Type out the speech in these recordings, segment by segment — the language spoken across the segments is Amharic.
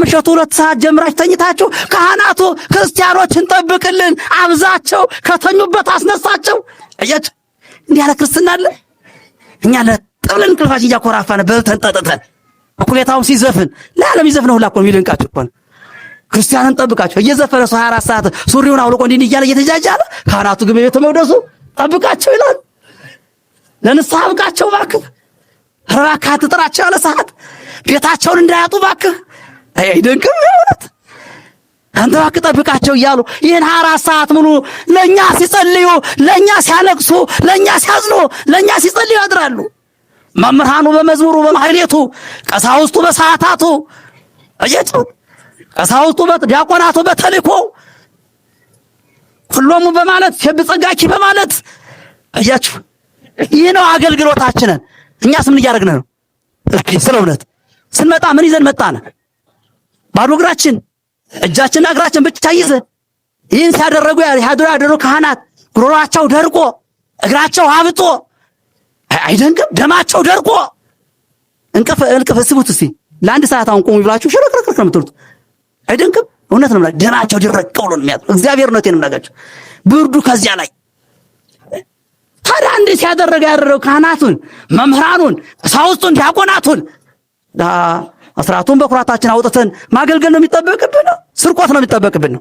ምሽቱ 2 ሰዓት ጀምራችሁ ተኝታችሁ ካህናቱ ክርስቲያኖችን ጠብቅልን አብዛቸው ከተኙበት አስነሳቸው። አያችሁ እንዲህ ያለ ክርስትና አለ። እኛ ለጥብልን እንቅልፋችን እያኮራፋን በልተን ጠጥተን እኩሌታውም ሲዘፍን ለዓለም ይዘፍነው ሁላ እኮ የሚደንቃችሁ እኮ ክርስቲያንን ጠብቃቸው እየዘፈነ 24 ሰዓት ሱሪውን አውልቆ እንዲህ እያለ እየተጃጃለ ካህናቱ ግን ቤተ መቅደሱ ጠብቃቸው ይላል። ለንስሐ አብቃቸው እባክህ። እባክህ አትጥራቸው ያለ ሰዓት ቤታቸውን እንዳያጡ እባክህ። አይደንቅም? እውነት አንተ እባክህ ጠብቃቸው እያሉ ይህን 24 ሰዓት ሙሉ ለእኛ ሲጸልዩ፣ ለእኛ ሲያለቅሱ፣ ለእኛ ሲያዝኑ፣ ለእኛ ሲጸልዩ ያድራሉ። መምህራኑ በመዝሙሩ በማህሌቱ፣ ቀሳውስቱ በሰዓታቱ አያችሁ፣ ቀሳውስቱ ዲያቆናቱ በተልእኮ ሁሉም በማለት ሸብጸጋኪ በማለት አያችሁ። ይህ ነው አገልግሎታችንን። እኛስ ምን እያደረግን ነው? ስለ እውነት ስንመጣ ምን ይዘን መጣን? ባዶ እግራችን እጃችንና እግራችን ብቻ ይዘን ይህን ሲያደረጉ ያደረጉ ካህናት ጉሮሯቸው ደርቆ እግራቸው አብጦ አይደንቅም? ደማቸው ደርቆ እንቅፍ ስቡት እስቲ ለአንድ ሰዓት አሁን ቆሙ ብላችሁ ሽረክረክ ነው የምትሉት። አይደንቅም? እውነት ነው። ደማቸው ድረቅ ብሎ ነው የሚያጥሩ። እግዚአብሔር ነው የምናገራችሁ። ብርዱ ከዚያ ላይ ታዲያ እንዴ ያደረገው ካህናቱን፣ መምህራኑን፣ ቀሳውስቱን፣ ዲያቆናቱን አስራቱን በኩራታችን አውጥተን ማገልገል ነው የሚጠበቅብን። ስርቆት ነው የሚጠበቅብን።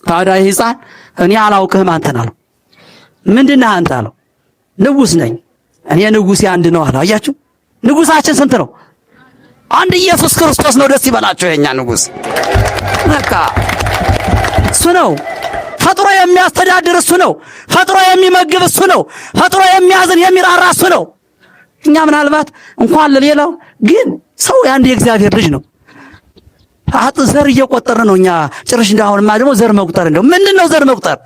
ታዲያ ይህ ሕፃን እኔ አላውቅህም አንተን አለው። ምንድነህ አንተ አለው። ንጉሥ ነኝ እኔ ንጉሴ አንድ ነው አለ። አያችሁ ንጉሳችን ስንት ነው? አንድ ኢየሱስ ክርስቶስ ነው። ደስ ይበላችሁ። የኛ ንጉሥ በቃ እሱ ነው። ፈጥሮ የሚያስተዳድር እሱ ነው። ፈጥሮ የሚመግብ እሱ ነው። ፈጥሮ የሚያዝን የሚራራ እሱ ነው። እኛ ምናልባት እንኳን ለሌላው ግን ሰው የአንድ የእግዚአብሔር ልጅ ነው። ዘር እየቆጠርን ነው እኛ ጭርሽ። እንዳሁንማ ደግሞ ዘር መቁጠር እንደው ምንድነው ዘር መቁጠር?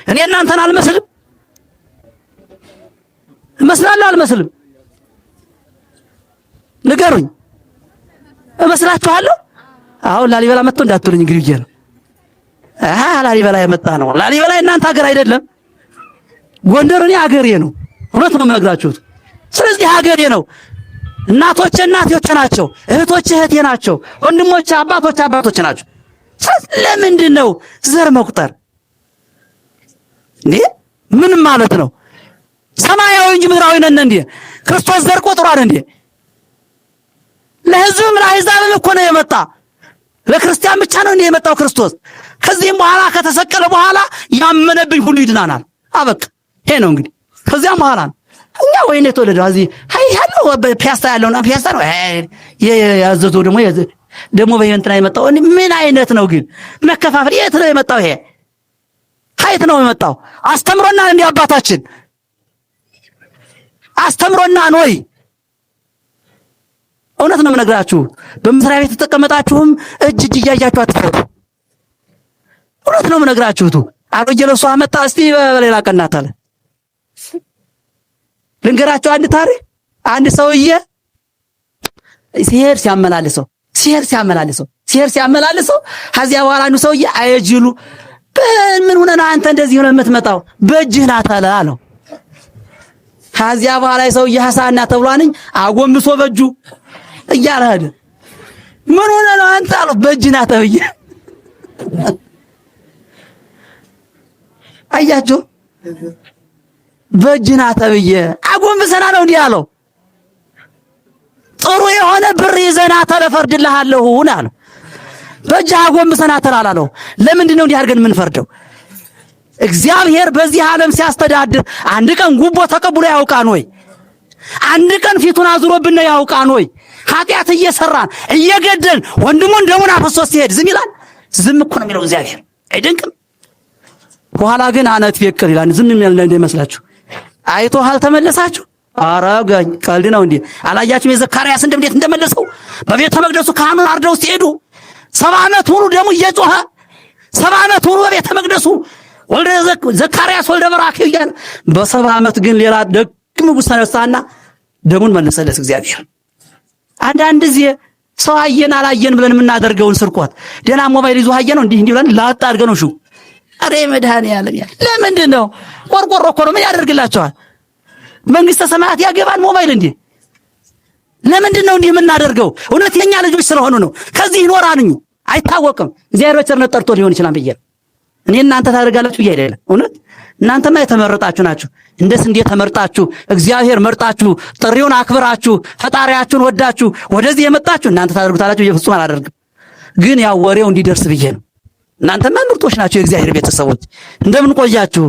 እኔ እናንተን አልመስልም? እመስላለሁ አልመስልም? ንገሩኝ። እመስላችኋለሁ? አሁን ላሊበላ መጥቶ እንዳትሉኝ እንግዲህ ይሄ ነው። ላሊበላ የመጣ ነው። ላሊበላ እናንተ ሀገር አይደለም። ጎንደር እኔ ሀገሬ ነው። እውነት ነው የምነግራችሁ። ስለዚህ ሀገሬ ነው። እናቶቼ እናቶቼ ናቸው። እህቶቼ እህቴ ናቸው። ወንድሞቼ አባቶቼ አባቶቼ ናቸው። ለምንድን ነው ዘር መቁጠር? ምን ማለት ነው? ሰማያዊ እንጂ ምድራዊ ነን እንዴ? ክርስቶስ ዘር ቆጥሯል እንዴ? ለሕዝብም ለአሕዛብም እኮ ነው የመጣ። ለክርስቲያን ብቻ ነው እንዴ የመጣው ክርስቶስ? ከዚህም በኋላ ከተሰቀለ በኋላ ያመነብኝ ሁሉ ይድናናል። አበቃ። ይሄ ነው እንግዲህ። ከዚያም በኋላ እኛ ወይኔ ተወለደው እዚህ ያለው ፒያሳ ያለውና ፒያሳ ነው ያዘዘው ደግሞ በእንትና የመጣው ምን አይነት ነው ግን? መከፋፈል የት ነው የመጣው? ይሄ ከየት ነው የመጣው? አስተምሮና እንዴ አባታችን አስተምሮና ነው። እውነት ነው የምነግራችሁ። በመስሪያ ቤት ተቀመጣችሁም እጅ እያያችሁ አትፈሩ። እውነት ነው የምነግራችሁ። አሮጌ ለብሶ አመጣ። እስቲ በሌላ ቀናት አለ ልንገራችሁ አንድ ታሪክ። አንድ ሰውዬ ሲሄድ ሲያመላልሰው ከዚያ በኋላ አንዱ ሰውዬ አየጅሉ ምን ሆነና አንተ እንደዚህ ሆነ የምትመጣው በእጅህ ናት አለው። ከዚያ በኋላ ሰውዬ ሐሳና ተብሏንኝ አጎንብሶ በእጁ እያለ ሄደ። ምን ሆነ ነው አንተ አለው። በእጅህ ናት ተብዬ። አያችሁ በእጅህ ናት ተብዬ አጎንብሰና ነው እንዲህ አለው። ጥሩ የሆነ ብር ይዘና ተለፈርድልሃለሁ አለው። በእጅህ አጎንብሰና ተላላለው። ለምንድን ነው እንዲህ አድርገን የምንፈርደው? እግዚአብሔር በዚህ ዓለም ሲያስተዳድር አንድ ቀን ጉቦ ተቀብሎ ያውቃን ወይ? አንድ ቀን ፊቱን አዙሮብን ያውቃን ወይ? ኃጢአት እየሰራን እየገደን ወንድሙን ደሙን አፍሶ ሲሄድ ዝም ይላል? ዝም እኮ ነው የሚለው እግዚአብሔር። አይደንቅም? በኋላ ግን አነት ፍቅር ይላል። ዝም የሚል እንደመስላችሁ አይቶሃል ተመለሳችሁ? አረጋኝ ቀልድ ነው እንዴ? አላያችሁም የዘካርያስ እንዴት እንደመለሰው? በቤተ መቅደሱ ካህኑን አርደው ሲሄዱ 70 ዓመት ሙሉ ደሙ እየጮኸ 70 ዓመት ሙሉ በቤተ መቅደሱ ወልደ ዘካርያስ ወልደ በራክዩ ይላል። በ70 ዓመት ግን ሌላ ደግም ውሳኔና ደሙን መለሰለት እግዚአብሔር። አንዳንድ ጊዜ ሰው አየን አላየን ብለን የምናደርገውን ስርቆት ደና ሞባይል ይዞ አየነው እንዲህ ብለን ላጣ አድርገን ነው ሹ አሬ መድኃኒዓለም ያ ለምንድን ነው? ቆርቆሮ እኮ ነው። ምን ያደርግላቸዋል? መንግስተ ሰማያት ያገባን ሞባይል እንዴ? ለምንድን ነው እንዲህ የምናደርገው? እውነት የኛ ልጆች ስለሆኑ ነው። ከዚህ ይኖራንኙ አይታወቅም። እግዚአብሔር በቸርነት ጠርቶ ሊሆን ይችላል ብዬ እኔ እናንተ ታደርጋላችሁ ብዬ አይደለም። እውነት እናንተማ የተመረጣችሁ ናችሁ። እንደ ስንዴ ተመርጣችሁ እግዚአብሔር መርጣችሁ ጥሪውን አክብራችሁ ፈጣሪያችሁን ወዳችሁ ወደዚህ የመጣችሁ እናንተ ታደርጉታላችሁ። በፍጹም አላደርግም። ግን ያው ወሬው እንዲደርስ ብዬ ነው። እናንተማ ምርጦች ናችሁ፣ የእግዚአብሔር ቤተሰቦች። እንደምን ቆያችሁ?